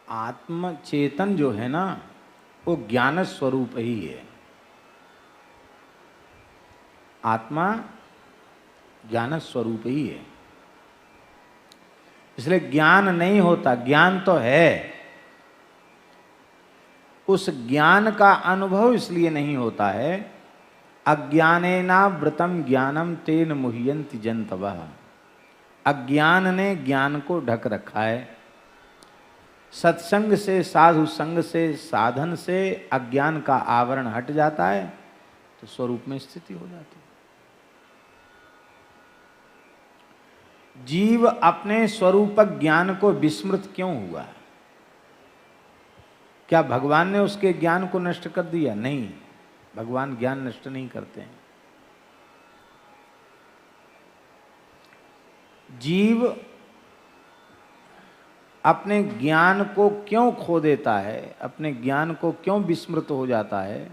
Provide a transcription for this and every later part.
आत्म चेतन जो है ना, वो ज्ञान स्वरूप ही है। आत्मा ज्ञान स्वरूप ही है, इसलिए ज्ञान नहीं होता। ज्ञान तो है, उस ज्ञान का अनुभव इसलिए नहीं होता है। अज्ञानेनावृतम ज्ञानम तेन मुह्यन्ति जन्तवः। अज्ञान ने ज्ञान को ढक रखा है। सत्संग से, साधु संग से, साधन से अज्ञान का आवरण हट जाता है तो स्वरूप में स्थिति हो जाती है। जीव अपने स्वरूप ज्ञान को विस्मृत क्यों हुआ? क्या भगवान ने उसके ज्ञान को नष्ट कर दिया? नहीं, भगवान ज्ञान नष्ट नहीं करते हैं। जीव अपने ज्ञान को क्यों खो देता है, अपने ज्ञान को क्यों विस्मृत हो जाता है,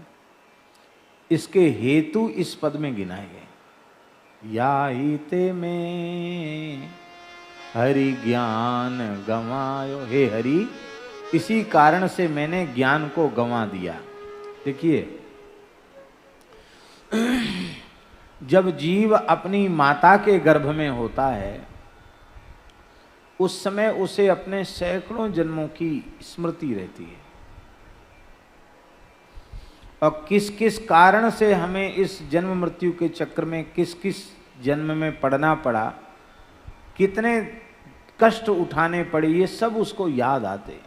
इसके हेतु इस पद में गिनाए गए। याहिते में हरि ज्ञान गंवायो। हे हरि, इसी कारण से मैंने ज्ञान को गंवा दिया। देखिए, जब जीव अपनी माता के गर्भ में होता है, उस समय उसे अपने सैकड़ों जन्मों की स्मृति रहती है, और किस किस कारण से हमें इस जन्म मृत्यु के चक्र में किस किस जन्म में पड़ना पड़ा, कितने कष्ट उठाने पड़े, ये सब उसको याद आते।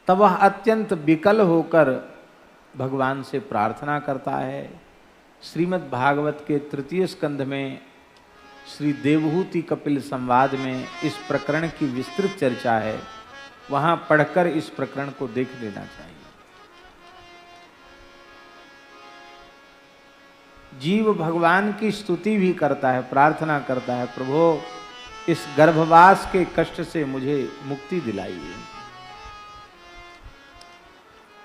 तब वह अत्यंत विकल होकर भगवान से प्रार्थना करता है। श्रीमद् भागवत के तृतीय स्कंध में श्री देवहूति कपिल संवाद में इस प्रकरण की विस्तृत चर्चा है, वहां पढ़कर इस प्रकरण को देख लेना चाहिए। जीव भगवान की स्तुति भी करता है, प्रार्थना करता है, प्रभु इस गर्भवास के कष्ट से मुझे मुक्ति दिलाइए।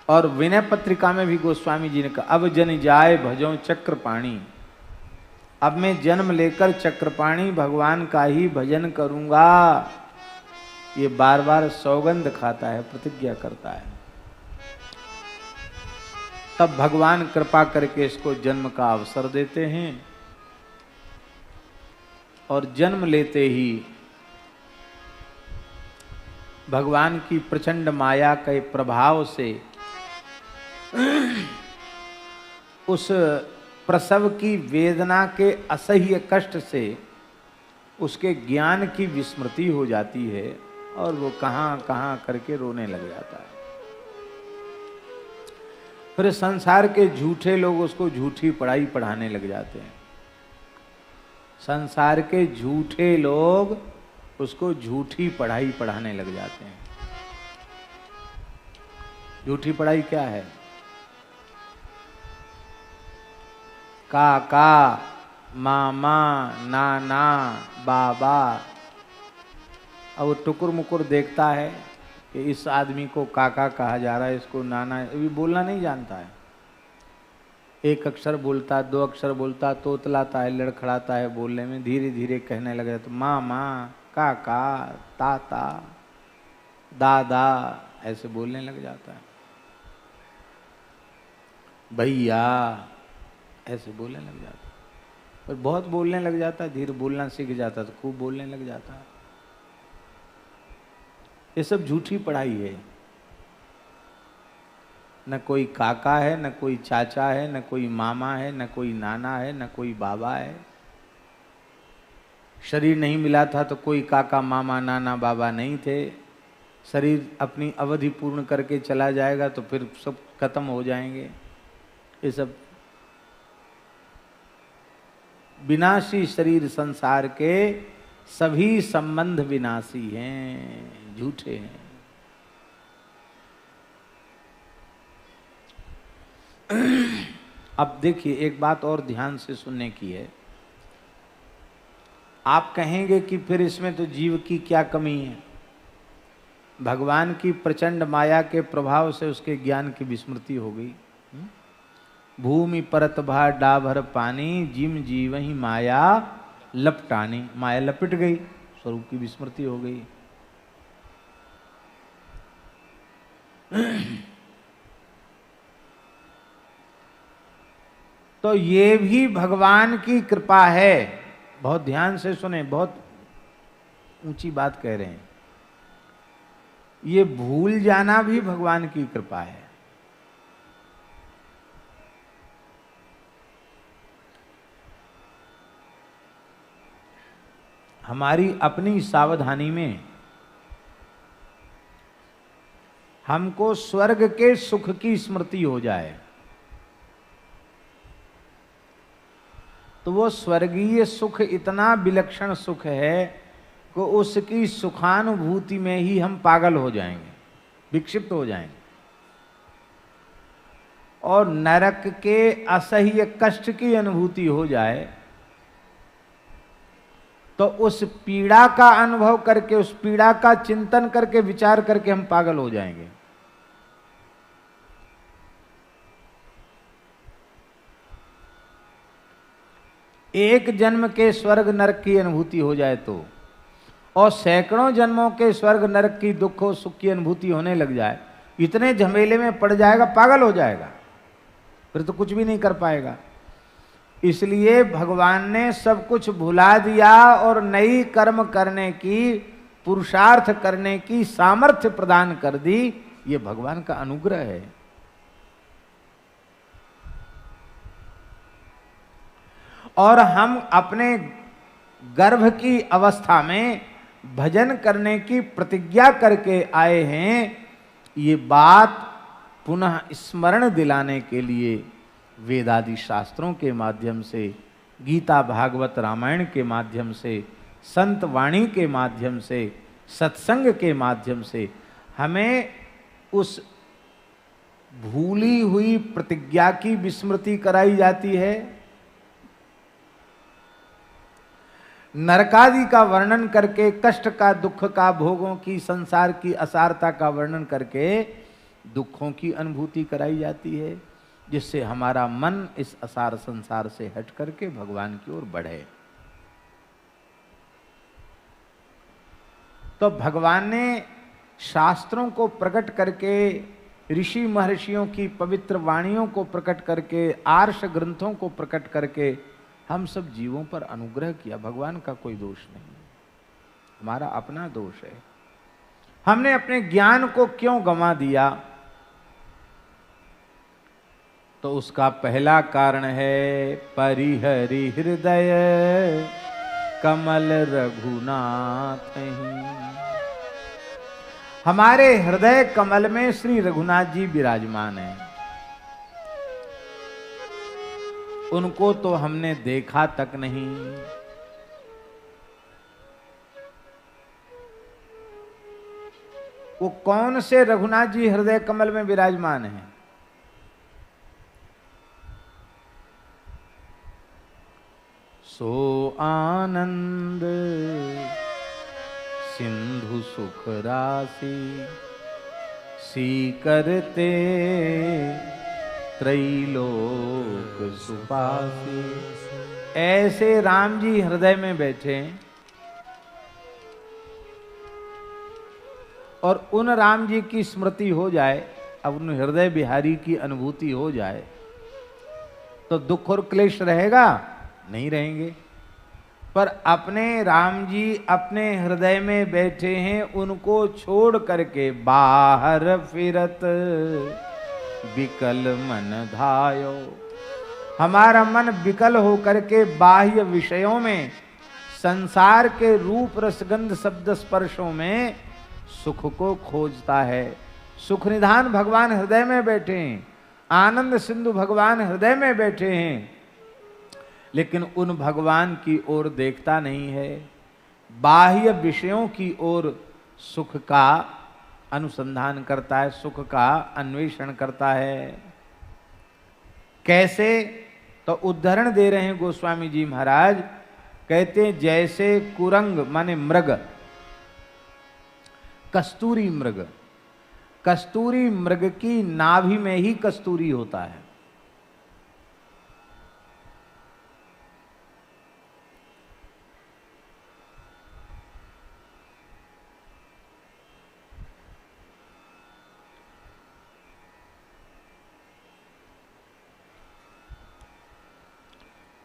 और विनय पत्रिका में भी गोस्वामी जी ने कहा, अब जन जाए भजो चक्रपाणी। अब मैं जन्म लेकर चक्रपाणी भगवान का ही भजन करूंगा। ये बार बार सौगंध खाता है, प्रतिज्ञा करता है। तब भगवान कृपा करके इसको जन्म का अवसर देते हैं, और जन्म लेते ही भगवान की प्रचंड माया के प्रभाव से उस प्रसव की वेदना के असह्य कष्ट से उसके ज्ञान की विस्मृति हो जाती है, और वो कहां कहां करके रोने लग जाता है। फिर संसार के झूठे लोग उसको झूठी पढ़ाई पढ़ाने लग जाते हैं। संसार के झूठे लोग उसको झूठी पढ़ाई पढ़ाने लग जाते हैं। झूठी पढ़ाई क्या है? काका, मामा, नाना, बाबा। अब वो टुकुर मुकुर देखता है कि इस आदमी को काका कहा जा रहा है, इसको नाना, अभी बोलना नहीं जानता है। एक अक्षर बोलता, दो अक्षर बोलता, तोतलाता है, लड़खड़ाता है बोलने में, धीरे धीरे कहने लग जाता, मामा, काका, ताता, दादा, ऐसे बोलने लग जाता है। भैया, ऐसे बोलने लग जाता है। पर बहुत बोलने लग जाता है, धीरे बोलना सीख जाता तो खूब बोलने लग जाता है। ये सब झूठी पढ़ाई है। न कोई काका है, न कोई चाचा है, न कोई मामा है, न कोई नाना है, न कोई बाबा है। शरीर नहीं मिला था तो कोई काका, मामा, नाना, बाबा नहीं थे। शरीर अपनी अवधि पूर्ण करके चला जाएगा तो फिर सब खत्म हो जाएंगे। ये सब विनाशी शरीर, संसार के सभी संबंध विनाशी हैं, झूठे हैं। अब देखिए, एक बात और ध्यान से सुनने की है। आप कहेंगे कि फिर इसमें तो जीव की क्या कमी है? भगवान की प्रचंड माया के प्रभाव से उसके ज्ञान की विस्मृति हो गई। भूमि परत भा डाभर पानी, जिम जीवहि माया लपटानी। माया लपट गई, स्वरूप की विस्मृति हो गई। तो ये भी भगवान की कृपा है। बहुत ध्यान से सुने, बहुत ऊंची बात कह रहे हैं। ये भूल जाना भी भगवान की कृपा है। हमारी अपनी सावधानी में हमको स्वर्ग के सुख की स्मृति हो जाए तो वो स्वर्गीय सुख इतना विलक्षण सुख है कि उसकी सुखानुभूति में ही हम पागल हो जाएंगे, विक्षिप्त हो जाएंगे। और नरक के असह्य कष्ट की अनुभूति हो जाए तो उस पीड़ा का अनुभव करके, उस पीड़ा का चिंतन करके, विचार करके हम पागल हो जाएंगे। एक जन्म के स्वर्ग नरक की अनुभूति हो जाए तो, और सैकड़ों जन्मों के स्वर्ग नरक की दुख और सुख की अनुभूति होने लग जाए, इतने झमेले में पड़ जाएगा, पागल हो जाएगा, फिर तो कुछ भी नहीं कर पाएगा। इसलिए भगवान ने सब कुछ भुला दिया और नई कर्म करने की, पुरुषार्थ करने की सामर्थ्य प्रदान कर दी। ये भगवान का अनुग्रह है। और हम अपने गर्भ की अवस्था में भजन करने की प्रतिज्ञा करके आए हैं। ये बात पुनः स्मरण दिलाने के लिए वेदादि शास्त्रों के माध्यम से, गीता भागवत रामायण के माध्यम से, संत वाणी के माध्यम से, सत्संग के माध्यम से हमें उस भूली हुई प्रतिज्ञा की विस्मृति कराई जाती है। नरकादि का वर्णन करके, कष्ट का, दुख का, भोगों की, संसार की असारता का वर्णन करके दुखों की अनुभूति कराई जाती है, जिससे हमारा मन इस असार संसार से हट करके भगवान की ओर बढ़े। तो भगवान ने शास्त्रों को प्रकट करके, ऋषि महर्षियों की पवित्र वाणियों को प्रकट करके, आर्ष ग्रंथों को प्रकट करके हम सब जीवों पर अनुग्रह किया। भगवान का कोई दोष नहीं, हमारा अपना दोष है। हमने अपने ज्ञान को क्यों गंवा दिया? तो उसका पहला कारण है परिहरि हृदय कमल रघुनाथ ही। हमारे हृदय कमल में श्री रघुनाथ जी विराजमान हैं। उनको तो हमने देखा तक नहीं। वो कौन से रघुनाथ जी हृदय कमल में विराजमान हैं? सो आनंद सिंधु सुख राशि सीकरते त्रैलोक सुपासी। ऐसे राम जी हृदय में बैठे और उन राम जी की स्मृति हो जाए, अब उन हृदय बिहारी की अनुभूति हो जाए तो दुख और क्लेश रहेगा? नहीं रहेंगे। पर अपने राम जी अपने हृदय में बैठे हैं, उनको छोड़ करके बाहर फिरत विकल मन धायो। हमारा मन विकल होकर के बाह्य विषयों में, संसार के रूप रसगंध शब्द स्पर्शों में सुख को खोजता है। सुख निधान भगवान हृदय में बैठे हैं, आनंद सिंधु भगवान हृदय में बैठे हैं, लेकिन उन भगवान की ओर देखता नहीं है। बाह्य विषयों की ओर सुख का अनुसंधान करता है, सुख का अन्वेषण करता है। कैसे? तो उदाहरण दे रहे हैं गोस्वामी जी महाराज। कहते हैं जैसे कुरंग माने मृग, कस्तूरी मृग, कस्तूरी मृग की नाभि में ही कस्तूरी होता है।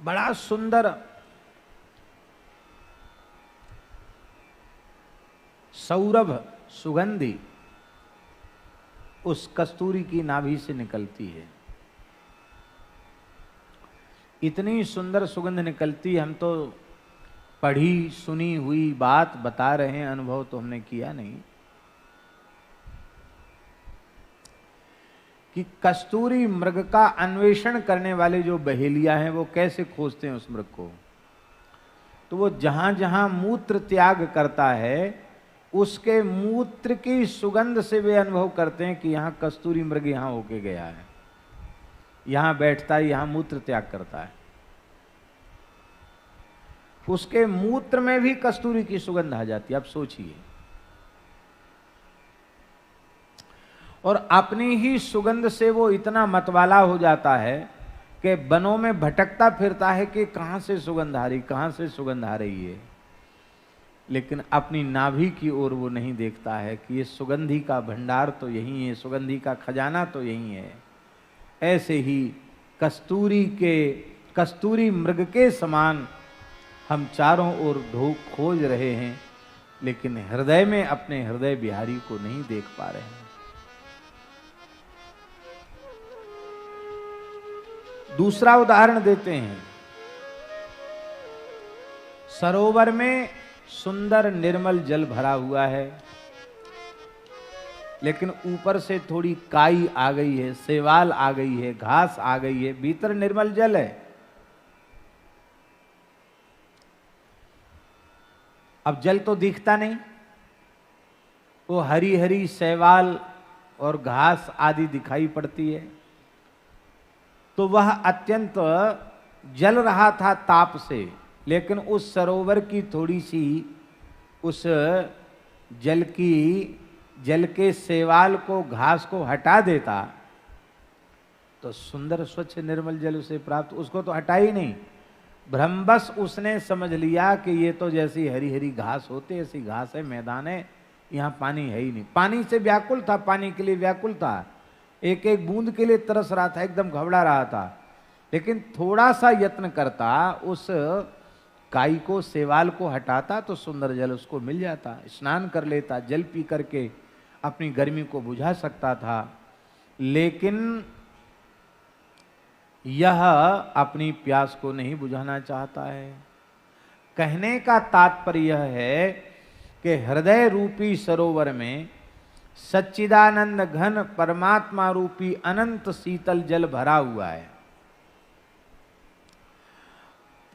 बड़ा सुंदर सौरभ सुगंधी उस कस्तूरी की नाभि से निकलती है। इतनी सुंदर सुगंध निकलती, हम तो पढ़ी सुनी हुई बात बता रहे हैं, अनुभव तो हमने किया नहीं, कि कस्तूरी मृग का अन्वेषण करने वाले जो बहेलिया हैं वो कैसे खोजते हैं उस मृग को। तो वो जहां जहां मूत्र त्याग करता है उसके मूत्र की सुगंध से वे अनुभव करते हैं कि यहां कस्तूरी मृग यहां होके गया है, यहां बैठता है, यहां मूत्र त्याग करता है। उसके मूत्र में भी कस्तूरी की सुगंध आ जाती है। अब सोचिए, और अपनी ही सुगंध से वो इतना मतवाला हो जाता है कि वनों में भटकता फिरता है कि कहां से सुगंध आ रही, कहां से सुगंध आ रही है, लेकिन अपनी नाभि की ओर वो नहीं देखता है कि ये सुगंधी का भंडार तो यही है, सुगंधी का खजाना तो यही है। ऐसे ही कस्तूरी मृग के समान हम चारों ओर खोज रहे हैं, लेकिन हृदय में अपने हृदय बिहारी को नहीं देख पा रहे हैं। दूसरा उदाहरण देते हैं। सरोवर में सुंदर निर्मल जल भरा हुआ है, लेकिन ऊपर से थोड़ी काई आ गई है, शैवाल आ गई है, घास आ गई है, भीतर निर्मल जल है। अब जल तो दिखता नहीं, वो हरी हरी शैवाल और घास आदि दिखाई पड़ती है। तो वह अत्यंत जल रहा था ताप से, लेकिन उस सरोवर की थोड़ी सी उस जल के शैवाल को, घास को हटा देता तो सुंदर स्वच्छ निर्मल जल उसे प्राप्त। उसको तो हटा ही नहीं, भ्रमवश उसने समझ लिया कि ये तो जैसी हरी हरी घास होती ऐसी घास है, मैदान है, यहाँ पानी है ही नहीं। पानी से व्याकुल था, पानी के लिए व्याकुल था, एक एक बूंद के लिए तरस रहा था, एकदम घबरा रहा था। लेकिन थोड़ा सा यत्न करता, उस काई को, शैवाल को हटाता तो सुंदर जल उसको मिल जाता, स्नान कर लेता, जल पी करके अपनी गर्मी को बुझा सकता था। लेकिन यह अपनी प्यास को नहीं बुझाना चाहता है। कहने का तात्पर्य यह है कि हृदय रूपी सरोवर में सच्चिदानंद घन परमात्मा रूपी अनंत शीतल जल भरा हुआ है,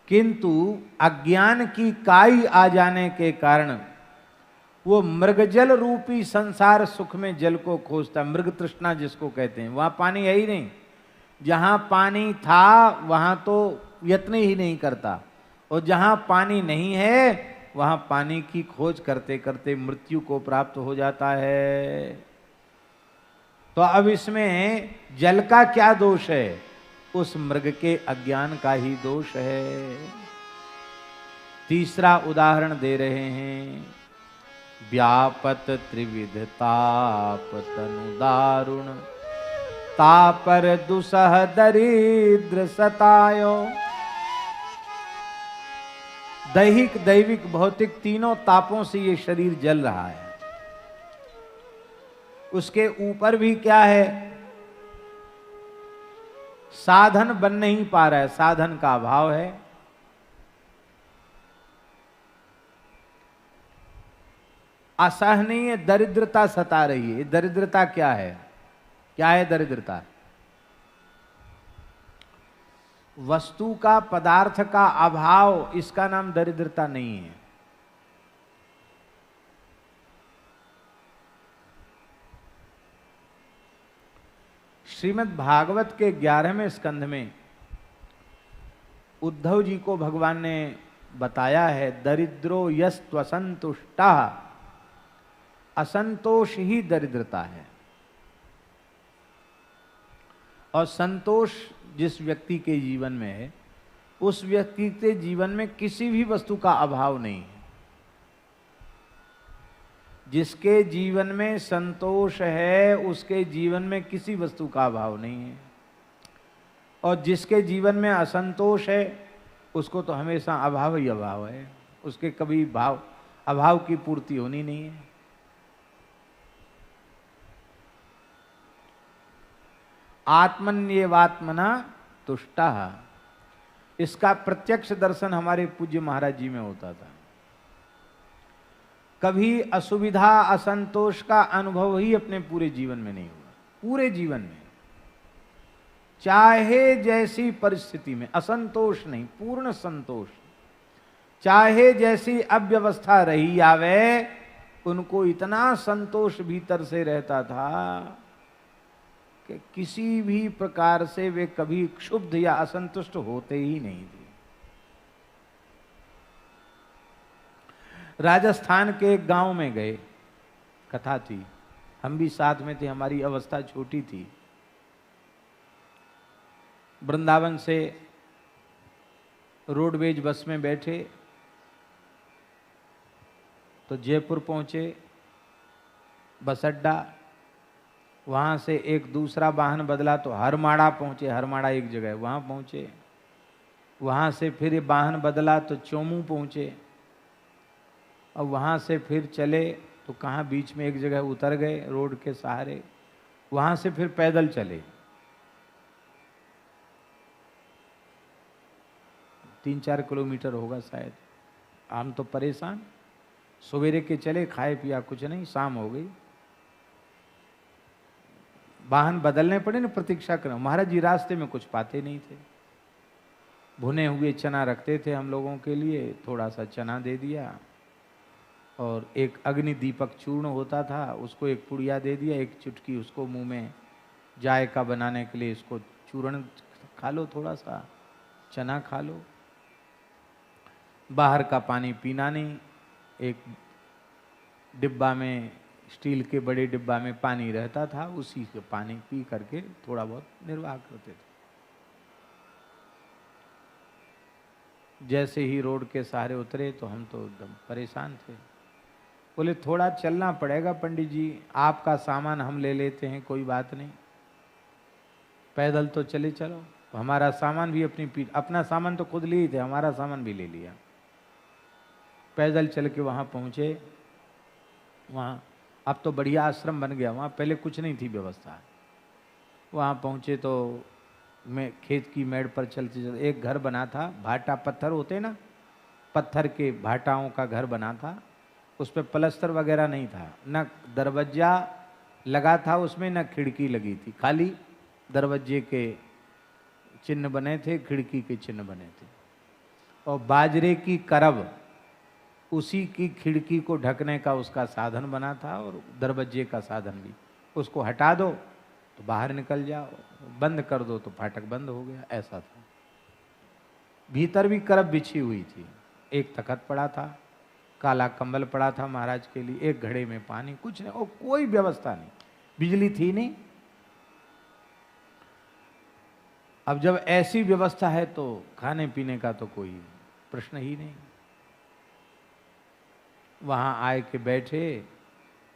किंतु अज्ञान की काई आ जाने के कारण वो मृगजल रूपी संसार सुख में जल को खोजता। मृग तृष्णा जिसको कहते हैं, वहां पानी है ही नहीं, जहां पानी था वहां तो यत्न ही नहीं करता, और जहां पानी नहीं है वहां पानी की खोज करते करते मृत्यु को प्राप्त हो जाता है। तो अब इसमें जल का क्या दोष है? उस मृग के अज्ञान का ही दोष है। तीसरा उदाहरण दे रहे हैं। व्यापत त्रिविध ताप तनु दारुण, तापर दुसह दरिद्र सतायो। दैहिक, दैविक, भौतिक तीनों तापों से ये शरीर जल रहा है। उसके ऊपर भी क्या है? साधन बन नहीं पा रहा है, साधन का अभाव है। असहनीय दरिद्रता सता रही है। दरिद्रता क्या है? क्या है दरिद्रता? वस्तु का, पदार्थ का अभाव, इसका नाम दरिद्रता नहीं है। श्रीमद् भागवत के 11वें स्कंध में उद्धव जी को भगवान ने बताया है, दरिद्रो यस्त्वसंतुष्टः, असंतोष ही दरिद्रता है। और संतोष जिस व्यक्ति के जीवन में है, उस व्यक्ति के जीवन में किसी भी वस्तु का अभाव नहीं है। जिसके जीवन में संतोष है उसके जीवन में किसी वस्तु का अभाव नहीं है, और जिसके जीवन में असंतोष है उसको तो हमेशा अभाव ही अभाव है, उसके कभी अभाव की पूर्ति होनी नहीं है। आत्मन्येवात्मना तुष्टः, इसका प्रत्यक्ष दर्शन हमारे पूज्य महाराज जी में होता था। कभी असुविधा असंतोष का अनुभव ही अपने पूरे जीवन में नहीं हुआ, पूरे जीवन में चाहे जैसी परिस्थिति में, असंतोष नहीं, पूर्ण संतोष। चाहे जैसी अव्यवस्था रही आवे, उनको इतना संतोष भीतर से रहता था कि किसी भी प्रकार से वे कभी क्षुब्ध या असंतुष्ट होते ही नहीं थे। राजस्थान के एक गांव में गए, कथा थी, हम भी साथ में थे, हमारी अवस्था छोटी थी। वृंदावन से रोडवेज बस में बैठे तो जयपुर पहुंचे, बस अड्डा, वहां से एक दूसरा वाहन बदला तो हरमाड़ा पहुंचे, हरमाड़ा एक जगह है, वहां पहुंचे। वहां से फिर वाहन बदला तो चोमू पहुंचे, और वहां से फिर चले तो कहाँ बीच में एक जगह उतर गए रोड के सहारे, वहां से फिर पैदल चले 3-4 किलोमीटर होगा शायद। हम तो परेशान, सवेरे के चले, खाए पिया कुछ नहीं, शाम हो गई, वाहन बदलने पड़े ना, प्रतीक्षा करें। महाराज जी रास्ते में कुछ पाते नहीं थे, भुने हुए चना रखते थे हम लोगों के लिए, थोड़ा सा चना दे दिया, और एक अग्नि दीपक चूर्ण होता था उसको एक पुड़िया दे दिया, एक चुटकी उसको मुंह में जायका बनाने के लिए इसको चूर्ण खा लो, थोड़ा सा चना खा लो। बाहर का पानी पीना नहीं, एक डिब्बा में, स्टील के बड़े डिब्बा में पानी रहता था, उसी से पानी पी करके थोड़ा बहुत निर्वाह करते थे। जैसे ही रोड के सहारे उतरे तो हम तो एकदम परेशान थे। बोले थोड़ा चलना पड़ेगा पंडित जी, आपका सामान हम ले लेते हैं, कोई बात नहीं, पैदल तो चले चलो। हमारा सामान भी अपना सामान तो खुद लिए थे, हमारा सामान भी ले लिया। पैदल चल के वहाँ पहुँचे। वहाँ अब तो बढ़िया आश्रम बन गया, वहाँ पहले कुछ नहीं थी व्यवस्था। वहाँ पहुँचे तो मैं खेत की मेड़ पर चलते चलते, एक घर बना था, भाटा पत्थर होते ना, पत्थर के भाटाओं का घर बना था, उस पर प्लस्तर वगैरह नहीं था, न दरवाजा लगा था उसमें, न खिड़की लगी थी, खाली दरवाजे के चिन्ह बने थे, खिड़की के चिन्ह बने थे, और बाजरे की करब उसी की खिड़की को ढकने का उसका साधन बना था, और दरवाजे का साधन भी। उसको हटा दो तो बाहर निकल जाओ, बंद कर दो तो फाटक बंद हो गया, ऐसा था। भीतर भी करब बिछी हुई थी, एक तखत पड़ा था, काला कंबल पड़ा था महाराज के लिए, एक घड़े में पानी, कुछ नहीं, और कोई व्यवस्था नहीं, बिजली थी नहीं। अब जब ऐसी व्यवस्था है तो खाने पीने का तो कोई प्रश्न ही नहीं। वहाँ आए के बैठे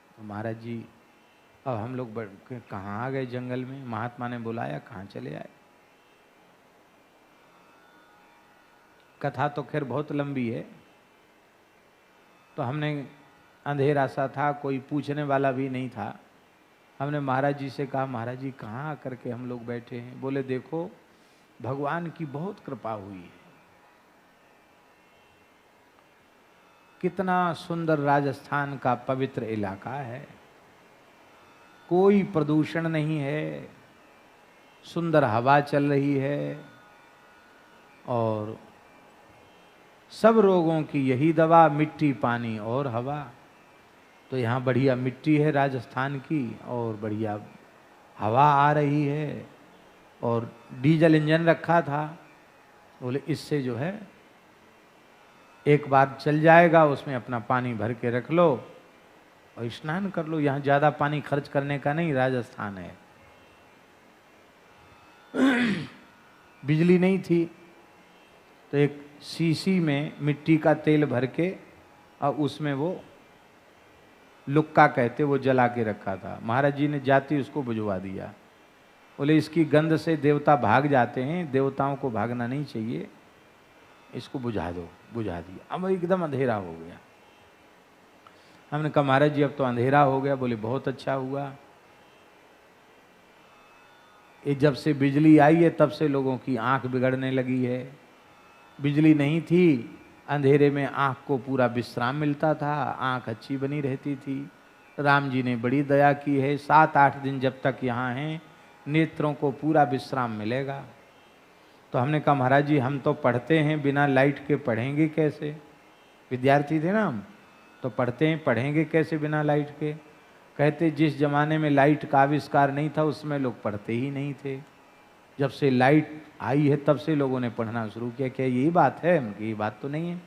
तो महाराज जी, अब हम लोग कहाँ आ गए जंगल में, महात्मा ने बुलाया, कहाँ चले आए। कथा तो खैर बहुत लंबी है, तो हमने, अंधेरा सा था, कोई पूछने वाला भी नहीं था, हमने महाराज जी से कहा, महाराज जी कहाँ आकर के हम लोग बैठे हैं। बोले देखो भगवान की बहुत कृपा हुई है, कितना सुंदर राजस्थान का पवित्र इलाका है, कोई प्रदूषण नहीं है, सुंदर हवा चल रही है, और सब रोगों की यही दवा, मिट्टी पानी और हवा। तो यहाँ बढ़िया मिट्टी है राजस्थान की, और बढ़िया हवा आ रही है, और डीजल इंजन रखा था। बोले इससे जो है एक बार चल जाएगा, उसमें अपना पानी भर के रख लो और स्नान कर लो, यहाँ ज़्यादा पानी खर्च करने का नहीं, राजस्थान है। बिजली नहीं थी तो एक शीशी में मिट्टी का तेल भर के, और उसमें वो लुक्का कहते, वो जला के रखा था। महाराज जी ने जाती उसको बुझवा दिया। बोले इसकी गंध से देवता भाग जाते हैं, देवताओं को भागना नहीं चाहिए, इसको बुझा दो। बुझा दिया, अब एकदम अंधेरा हो गया। हमने कहा महाराज जी अब तो अंधेरा हो गया। बोले बहुत अच्छा हुआ, ये जब से बिजली आई है तब से लोगों की आंख बिगड़ने लगी है। बिजली नहीं थी, अंधेरे में आंख को पूरा विश्राम मिलता था, आंख अच्छी बनी रहती थी। राम जी ने बड़ी दया की है, 7-8 दिन जब तक यहाँ हैं नेत्रों को पूरा विश्राम मिलेगा। तो हमने कहा महाराज जी हम तो पढ़ते हैं, बिना लाइट के पढ़ेंगे कैसे? विद्यार्थी थे ना हम, तो पढ़ते हैं, पढ़ेंगे कैसे बिना लाइट के? कहते जिस जमाने में लाइट का आविष्कार नहीं था उसमें लोग पढ़ते ही नहीं थे, जब से लाइट आई है तब से लोगों ने पढ़ना शुरू किया। क्या यही बात है? ये बात तो नहीं है।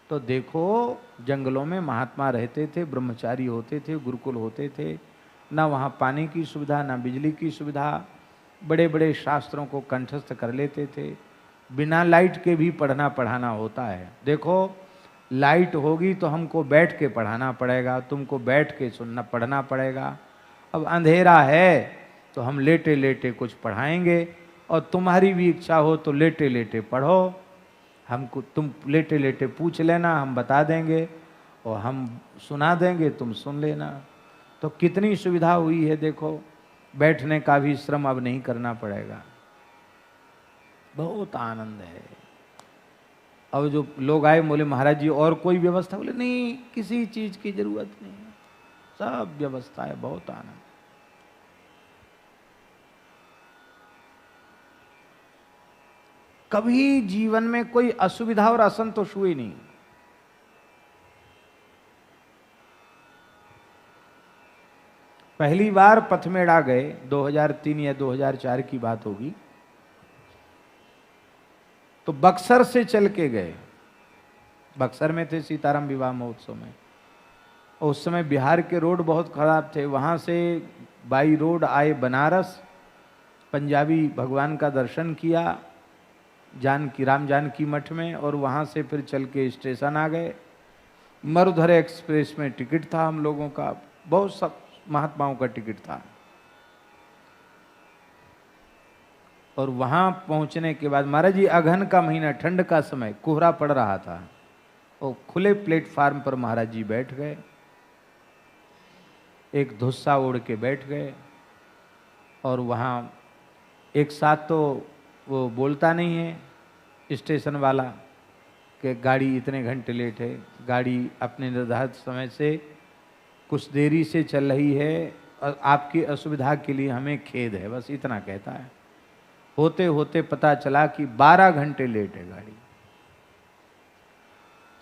तो देखो जंगलों में महात्मा रहते थे, ब्रह्मचारी होते थे, गुरुकुल होते थे, ना वहाँ पानी की सुविधा ना बिजली की सुविधा, बड़े बड़े शास्त्रों को कंठस्थ कर लेते थे। बिना लाइट के भी पढ़ना पढ़ाना होता है। देखो लाइट होगी तो हमको बैठ के पढ़ाना पड़ेगा, तुमको बैठ के सुनना पढ़ना पड़ेगा। अब अंधेरा है तो हम लेटे लेटे कुछ पढ़ाएंगे, और तुम्हारी भी इच्छा हो तो लेटे लेटे पढ़ो। हमको तुम लेटे लेटे पूछ लेना, हम बता देंगे और हम सुना देंगे, तुम सुन लेना। तो कितनी सुविधा हुई है देखो, बैठने का भी श्रम अब नहीं करना पड़ेगा। बहुत आनंद है। अब जो लोग आए बोले महाराज जी और कोई व्यवस्था? बोले नहीं, किसी चीज की जरूरत नहीं, सब व्यवस्था है। बहुत आनंद। कभी जीवन में कोई असुविधा और असंतोष हुई नहीं। पहली बार पथमेड़ा गए 2003 या 2004 की बात होगी, तो बक्सर से चल के गए। बक्सर में थे सीताराम विवाह महोत्सव में, और उस समय बिहार के रोड बहुत खराब थे। वहाँ से बाई रोड आए बनारस, पंजाबी भगवान का दर्शन किया राम जानकी मठ में, और वहाँ से फिर चल के स्टेशन आ गए। मरुधर एक्सप्रेस में टिकट था हम लोगों का, बहुत सब महात्माओं का टिकट था। और वहाँ पहुँचने के बाद महाराज जी अगहन का महीना, ठंड का समय, कोहरा पड़ रहा था, और खुले प्लेटफार्म पर महाराज जी बैठ गए, एक धुस्सा ओढ़ के बैठ गए। और वहाँ एक साथ तो वो बोलता नहीं है स्टेशन वाला कि गाड़ी इतने घंटे लेट है, गाड़ी अपने निर्धारित समय से कुछ देरी से चल रही है, और आपकी असुविधा के लिए हमें खेद है, बस इतना कहता है। होते होते पता चला कि 12 घंटे लेट है गाड़ी।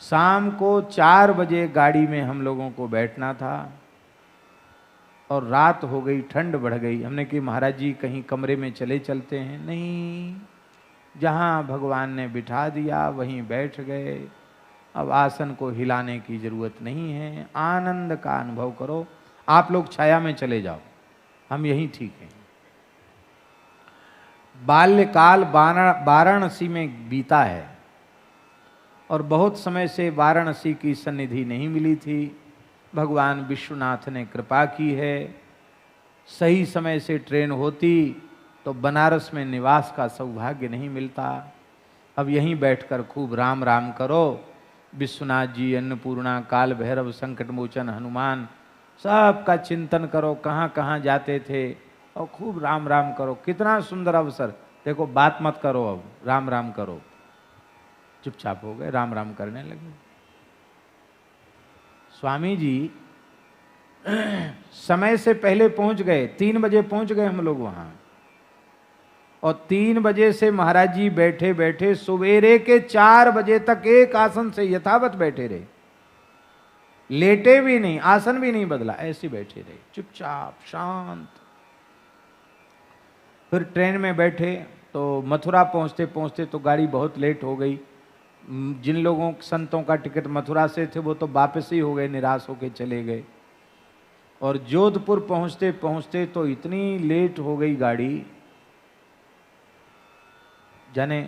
शाम को 4 बजे गाड़ी में हम लोगों को बैठना था, और रात हो गई, ठंड बढ़ गई। हमने कहा महाराज जी कहीं कमरे में चले चलते हैं? नहीं, जहाँ भगवान ने बिठा दिया वहीं बैठ गए। अब आसन को हिलाने की जरूरत नहीं है, आनंद का अनुभव करो। आप लोग छाया में चले जाओ, हम यहीं ठीक हैं। बाल्यकाल वाराणसी में बीता है, और बहुत समय से वाराणसी की सन्निधि नहीं मिली थी। भगवान विश्वनाथ ने कृपा की है, सही समय से ट्रेन होती तो बनारस में निवास का सौभाग्य नहीं मिलता। अब यहीं बैठकर खूब राम राम करो। विश्वनाथ जी, अन्नपूर्णा, काल भैरव, संकट मोचन, हनुमान, सबका चिंतन करो, कहाँ कहाँ जाते थे, और खूब राम राम करो। कितना सुंदर अवसर। देखो बात मत करो, अब राम राम करो। चुपचाप हो गए, राम राम करने लगे। स्वामी जी समय से पहले पहुंच गए, 3 बजे पहुंच गए हम लोग वहां, और 3 बजे से महाराज जी बैठे बैठे सवेरे के 4 बजे तक एक आसन से यथावत बैठे रहे, लेटे भी नहीं, आसन भी नहीं बदला, ऐसे बैठे रहे चुपचाप शांत। फिर ट्रेन में बैठे तो मथुरा पहुंचते पहुंचते तो गाड़ी बहुत लेट हो गई। जिन लोगों संतों का टिकट मथुरा से थे वो तो वापस ही हो गए, निराश होके चले गए। और जोधपुर पहुंचते पहुंचते तो इतनी लेट हो गई गाड़ी, जाने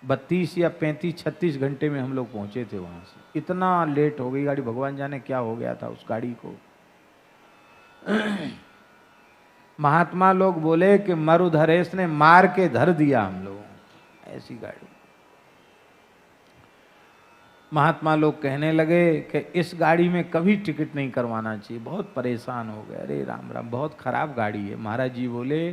32 या 35-36 घंटे में हम लोग पहुंचे थे वहां से। इतना लेट हो गई गाड़ी, भगवान जाने क्या हो गया था उस गाड़ी को। महात्मा लोग बोले कि मरुधरेश ने मार के धर दिया हम लोगों, ऐसी गाड़ी। महात्मा लोग कहने लगे कि इस गाड़ी में कभी टिकट नहीं करवाना चाहिए, बहुत परेशान हो गए। अरे राम राम, बहुत खराब गाड़ी है। महाराज जी बोले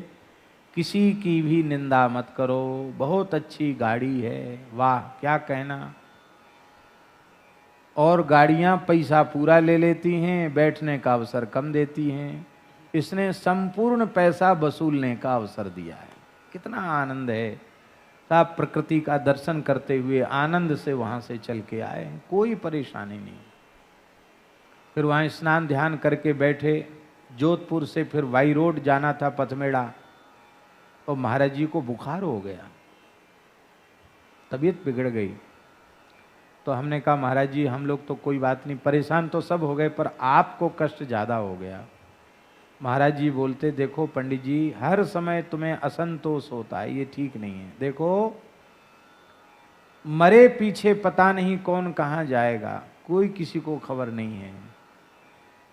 किसी की भी निंदा मत करो, बहुत अच्छी गाड़ी है, वाह क्या कहना। और गाड़ियां पैसा पूरा ले लेती हैं, बैठने का अवसर कम देती हैं। इसने संपूर्ण पैसा वसूलने का अवसर दिया है। कितना आनंद है। साहब प्रकृति का दर्शन करते हुए आनंद से वहां से चल के आए, कोई परेशानी नहीं। फिर वहां स्नान ध्यान करके बैठे। जोधपुर से फिर वाई रोड जाना था पथमेड़ा, तो महाराज जी को बुखार हो गया, तबीयत बिगड़ गई। तो हमने कहा महाराज जी हम लोग तो कोई बात नहीं, परेशान तो सब हो गए पर आपको कष्ट ज़्यादा हो गया। महाराज जी बोलते देखो पंडित जी, हर समय तुम्हें असंतोष होता है, ये ठीक नहीं है। देखो मरे पीछे पता नहीं कौन कहाँ जाएगा, कोई किसी को खबर नहीं है।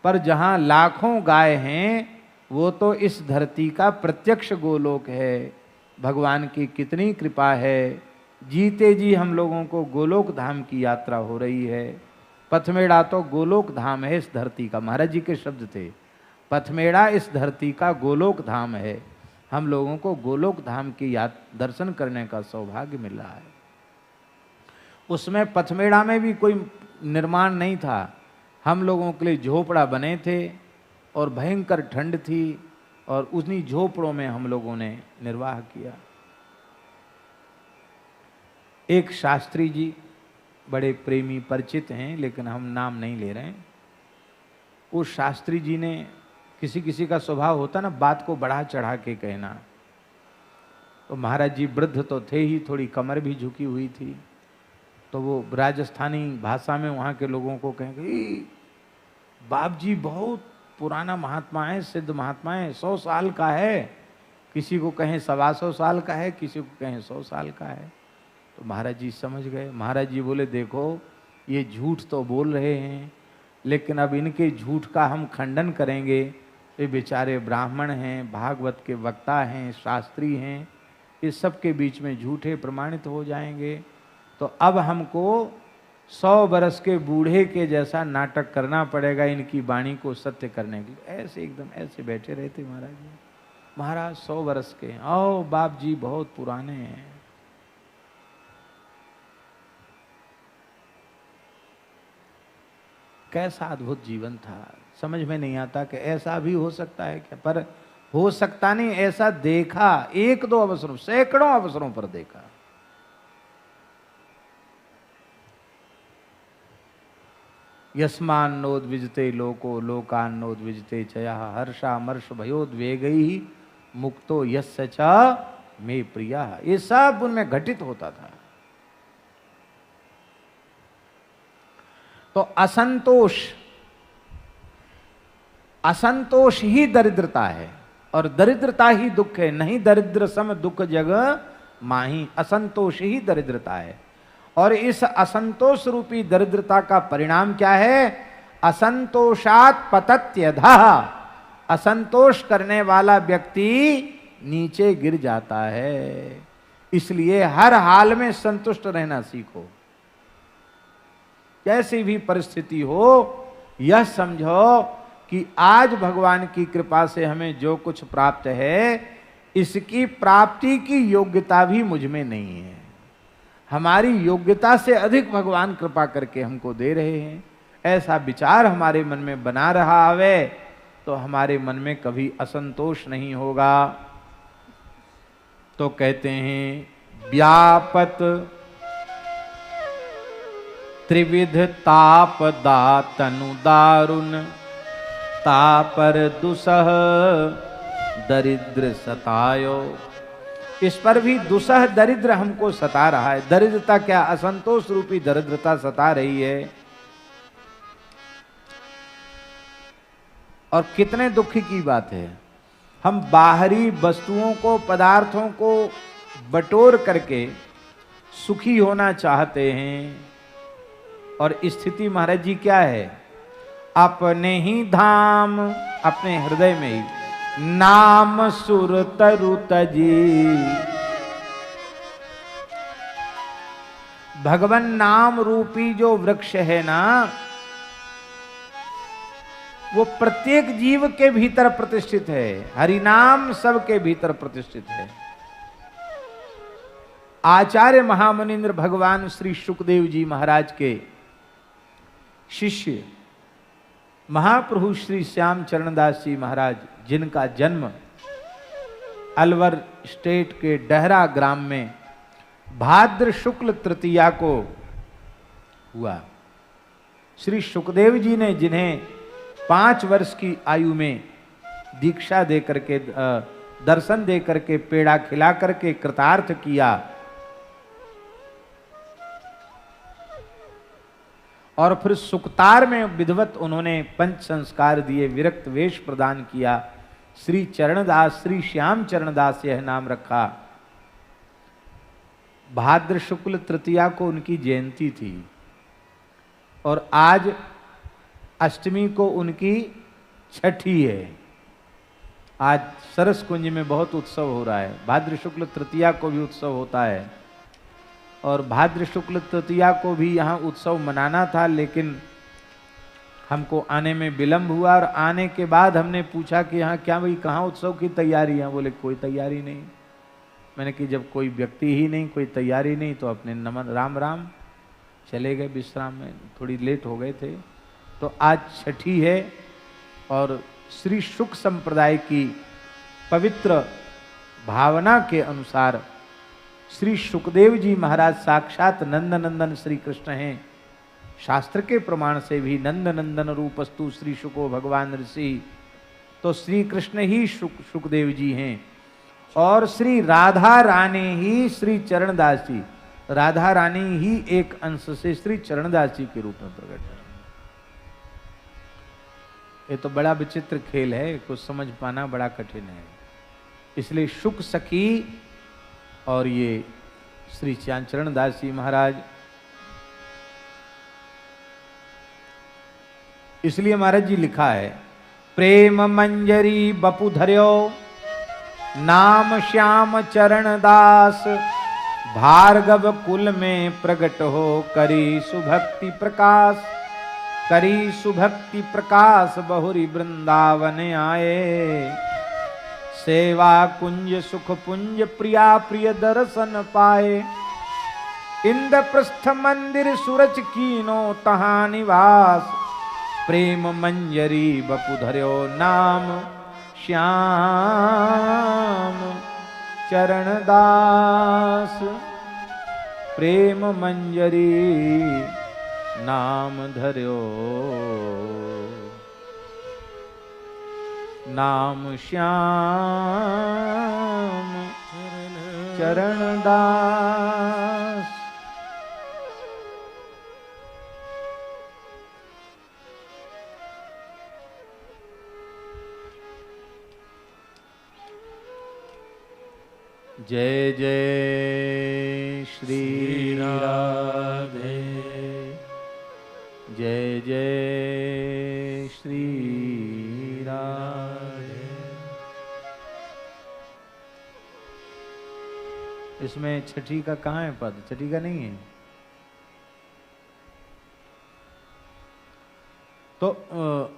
पर जहाँ लाखों गाय हैं वो तो इस धरती का प्रत्यक्ष गोलोक है। भगवान की कितनी कृपा है, जीते जी हम लोगों को गोलोक धाम की यात्रा हो रही है। पथमेड़ा तो गोलोक धाम है इस धरती का, महाराज जी के शब्द थे। पथमेड़ा इस धरती का गोलोक धाम है। हम लोगों को गोलोक धाम की दर्शन करने का सौभाग्य मिल रहा है। उसमें पथमेड़ा में भी कोई निर्माण नहीं था, हम लोगों के लिए झोपड़ा बने थे और भयंकर ठंड थी और उन्हीं झोपड़ों में हम लोगों ने निर्वाह किया। एक शास्त्री जी बड़े प्रेमी परिचित हैं, लेकिन हम नाम नहीं ले रहे हैं। उस शास्त्री जी ने, किसी किसी का स्वभाव होता ना बात को बढ़ा चढ़ा के कहना, तो महाराज जी वृद्ध तो थे ही, थोड़ी कमर भी झुकी हुई थी, तो वो राजस्थानी भाषा में वहाँ के लोगों को कहेंगे बाप जी बहुत पुराना महात्मा है, सिद्ध महात्मा है, 100 साल का है। किसी को कहें 125 साल का है, किसी को कहें 100 साल का है। तो महाराज जी समझ गए। महाराज जी बोले देखो ये झूठ तो बोल रहे हैं, लेकिन अब इनके झूठ का हम खंडन करेंगे। ये बेचारे ब्राह्मण हैं, भागवत के वक्ता हैं, शास्त्री हैं, इस सब के बीच में झूठे प्रमाणित हो जाएंगे। तो अब हमको 100 बरस के बूढ़े के जैसा नाटक करना पड़ेगा इनकी वाणी को सत्य करने के लिए। ऐसे एकदम ऐसे बैठे रहते महाराज जी। महाराज 100 बरस के, आओ बाप जी बहुत पुराने हैं। कैसा अद्भुत जीवन था, समझ में नहीं आता कि ऐसा भी हो सकता है क्या। पर हो सकता नहीं, ऐसा देखा, 1-2 अवसरों, सैकड़ों अवसरों पर देखा। यस्मान्नोद्विजते लोको लोकान्नोद्विजते चया हर्षामर्ष भयोद्वेगैः मुक्तो यस्य च मे प्रियः। ये सब उनमें घटित होता था। तो असंतोष ही दरिद्रता है और दरिद्रता ही दुख है। नहीं दरिद्र सम दुख जग माही, असंतोष ही दरिद्रता है। और इस असंतोष रूपी दरिद्रता का परिणाम क्या है? असंतोषात् पतत्यधः। असंतोष करने वाला व्यक्ति नीचे गिर जाता है। इसलिए हर हाल में संतुष्ट रहना सीखो। कैसी भी परिस्थिति हो, यह समझो कि आज भगवान की कृपा से हमें जो कुछ प्राप्त है, इसकी प्राप्ति की योग्यता भी मुझ में नहीं है। हमारी योग्यता से अधिक भगवान कृपा करके हमको दे रहे हैं। ऐसा विचार हमारे मन में बना रहा है तो हमारे मन में कभी असंतोष नहीं होगा। तो कहते हैं व्यापत त्रिविध ताप दातनु दारुण, तापर दुसह दरिद्र सतायो। इस पर भी दुसह दरिद्र हमको सता रहा है। दरिद्रता क्या? असंतोष रूपी दरिद्रता सता रही है। और कितने दुख की बात है, हम बाहरी वस्तुओं को, पदार्थों को बटोर करके सुखी होना चाहते हैं। और स्थिति महाराज जी क्या है? अपने ही धाम, अपने हृदय में ही नाम सुर तरु तजी, भगवन नाम रूपी जो वृक्ष है ना, वो प्रत्येक जीव के भीतर प्रतिष्ठित है। हरिनाम सबके भीतर प्रतिष्ठित है। आचार्य महामुनिंद्र भगवान श्री सुखदेव जी महाराज के शिष्य महाप्रभु श्री श्याम चरणदास जी महाराज, जिनका जन्म अलवर स्टेट के डहरा ग्राम में भाद्र शुक्ल तृतीया को हुआ। श्री सुखदेव जी ने जिन्हें 5 वर्ष की आयु में दीक्षा दे करके, दर्शन दे करके, पेड़ा खिला करके कृतार्थ किया, और फिर सुक्तार में विधिवत उन्होंने पंच संस्कार दिए, विरक्त वेश प्रदान किया, श्री चरणदास, श्री श्याम चरणदास यह नाम रखा। भाद्र शुक्ल तृतीया को उनकी जयंती थी और आज अष्टमी को उनकी छठी है। आज सरस कुंज में बहुत उत्सव हो रहा है। भाद्र शुक्ल तृतीया को भी उत्सव होता है और भाद्र शुक्ल तृतीया को भी यहाँ उत्सव मनाना था, लेकिन हमको आने में विलंब हुआ और आने के बाद हमने पूछा कि यहाँ क्या भाई कहाँ उत्सव की तैयारी है? बोले कोई तैयारी नहीं। मैंने कि जब कोई व्यक्ति ही नहीं, कोई तैयारी नहीं, तो अपने नमन राम राम चले गए विश्राम में। थोड़ी लेट हो गए थे। तो आज छठी है और श्री शुक संप्रदाय की पवित्र भावना के अनुसार श्री सुखदेव जी महाराज साक्षात नंद नंदन श्री कृष्ण हैं। शास्त्र के प्रमाण से भी नंद नंदन रूपस्तु श्री शुको भगवान ऋषि, तो श्री कृष्ण ही सुखदेव जी हैं और श्री राधा रानी ही श्री चरणदास जी, राधा रानी ही एक अंश से श्री चरणदास जी के रूप में प्रकट है। ये तो बड़ा विचित्र खेल है, कुछ समझ पाना बड़ा कठिन है। इसलिए शुक सखी और ये श्री चरणदास जी महाराज, इसलिए महाराज जी लिखा है, प्रेम मंजरी बपु धर्यो नाम श्याम चरणदास, भार्गव कुल में प्रगट हो करी सुभक्ति प्रकाश, करी सुभक्ति प्रकाश बहुरी वृंदावन आए, सेवा कुंज सुख पुंज प्रिया प्रिय दर्शन पाए, इंद्रप्रस्थ मंदिर सूरज कीनो तहां निवास, प्रेम मंजरी बपु धर्यो नाम श्याम चरणदास, प्रेम मंजरी नाम धर्यो नाम श्याम चरणदास। जय जय श्री राधे, जय जय श्री राधे। इसमें छठी का कहाँ है पद? छठी का नहीं है। तो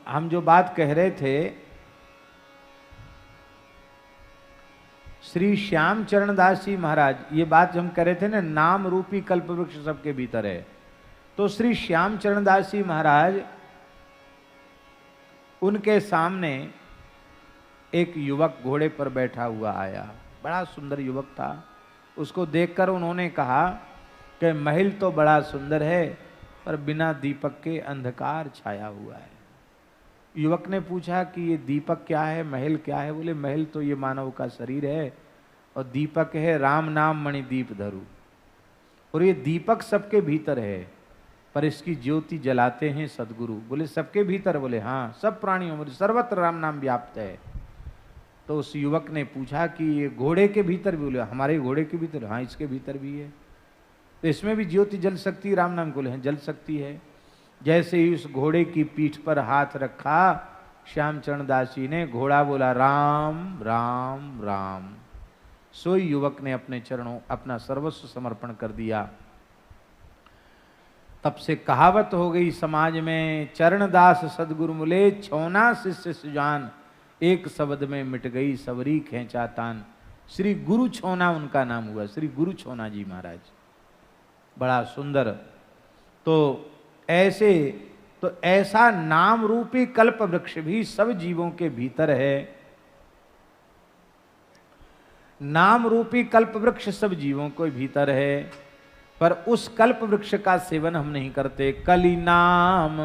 हम जो बात कह रहे थे, श्री श्याम चरणदास जी महाराज, ये बात हम कह रहे थे ना, नाम रूपी कल्प वृक्ष सबके भीतर है। तो श्री श्याम चरणदास जी महाराज, उनके सामने एक युवक घोड़े पर बैठा हुआ आया, बड़ा सुंदर युवक था। उसको देखकर उन्होंने कहा कि महल तो बड़ा सुंदर है पर बिना दीपक के अंधकार छाया हुआ है। युवक ने पूछा कि ये दीपक क्या है, महल क्या है? बोले महल तो ये मानव का शरीर है और दीपक है राम नाम मणि दीप धरु। और ये दीपक सबके भीतर है पर इसकी ज्योति जलाते हैं सदगुरु। बोले सबके भीतर? बोले हाँ, सब प्राणियों में सर्वत्र राम नाम व्याप्त है। तो उस युवक ने पूछा कि ये घोड़े के भीतर भी? बोले हमारे घोड़े के भीतर? हाँ, इसके भीतर भी है। तो इसमें भी ज्योति जल सकती है राम नाम? बोले हैं, जल सकती है। जैसे ही उस घोड़े की पीठ पर हाथ रखा श्याम चरणदास जी ने, घोड़ा बोला राम राम राम। सोई युवक ने अपने चरणों अपना सर्वस्व समर्पण कर दिया तब से कहावत हो गई समाज में, चरणदास सदगुरु मुले छौना शिष्य सुजान, एक शब्द में मिट गई सबरी खेचा तान। श्री गुरु छौना उनका नाम हुआ, श्री गुरु छौना जी महाराज, बड़ा सुंदर। तो ऐसा नाम रूपी कल्प वृक्ष भी सब जीवों के भीतर है। नाम रूपी कल्प वृक्ष सब जीवों के भीतर है, पर उस कल्प वृक्ष का सेवन हम नहीं करते। कली नाम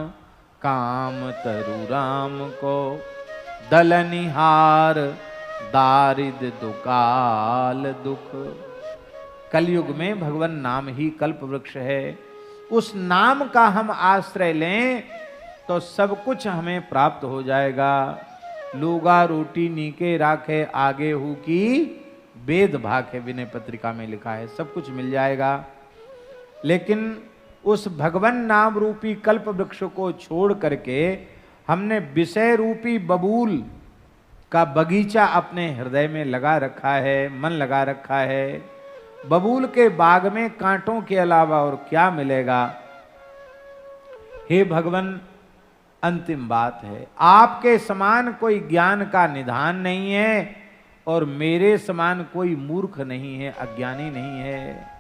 काम तरु राम को, दलनिहार दारिद दुकाल दुख। कलयुग में भगवान नाम ही कल्प वृक्ष है। उस नाम का हम आश्रय लें तो सब कुछ हमें प्राप्त हो जाएगा। लूगा रोटी नीके राखे आगे हु की वेद भाग है, विनय पत्रिका में लिखा है, सब कुछ मिल जाएगा। लेकिन उस भगवान नाम रूपी कल्प वृक्ष को छोड़ करके हमने विषय रूपी बबूल का बगीचा अपने हृदय में लगा रखा है, मन लगा रखा है। बबूल के बाग में कांटों के अलावा और क्या मिलेगा। हे भगवान, अंतिम बात है, आपके समान कोई ज्ञान का निधान नहीं है और मेरे समान कोई मूर्ख नहीं है, अज्ञानी नहीं है।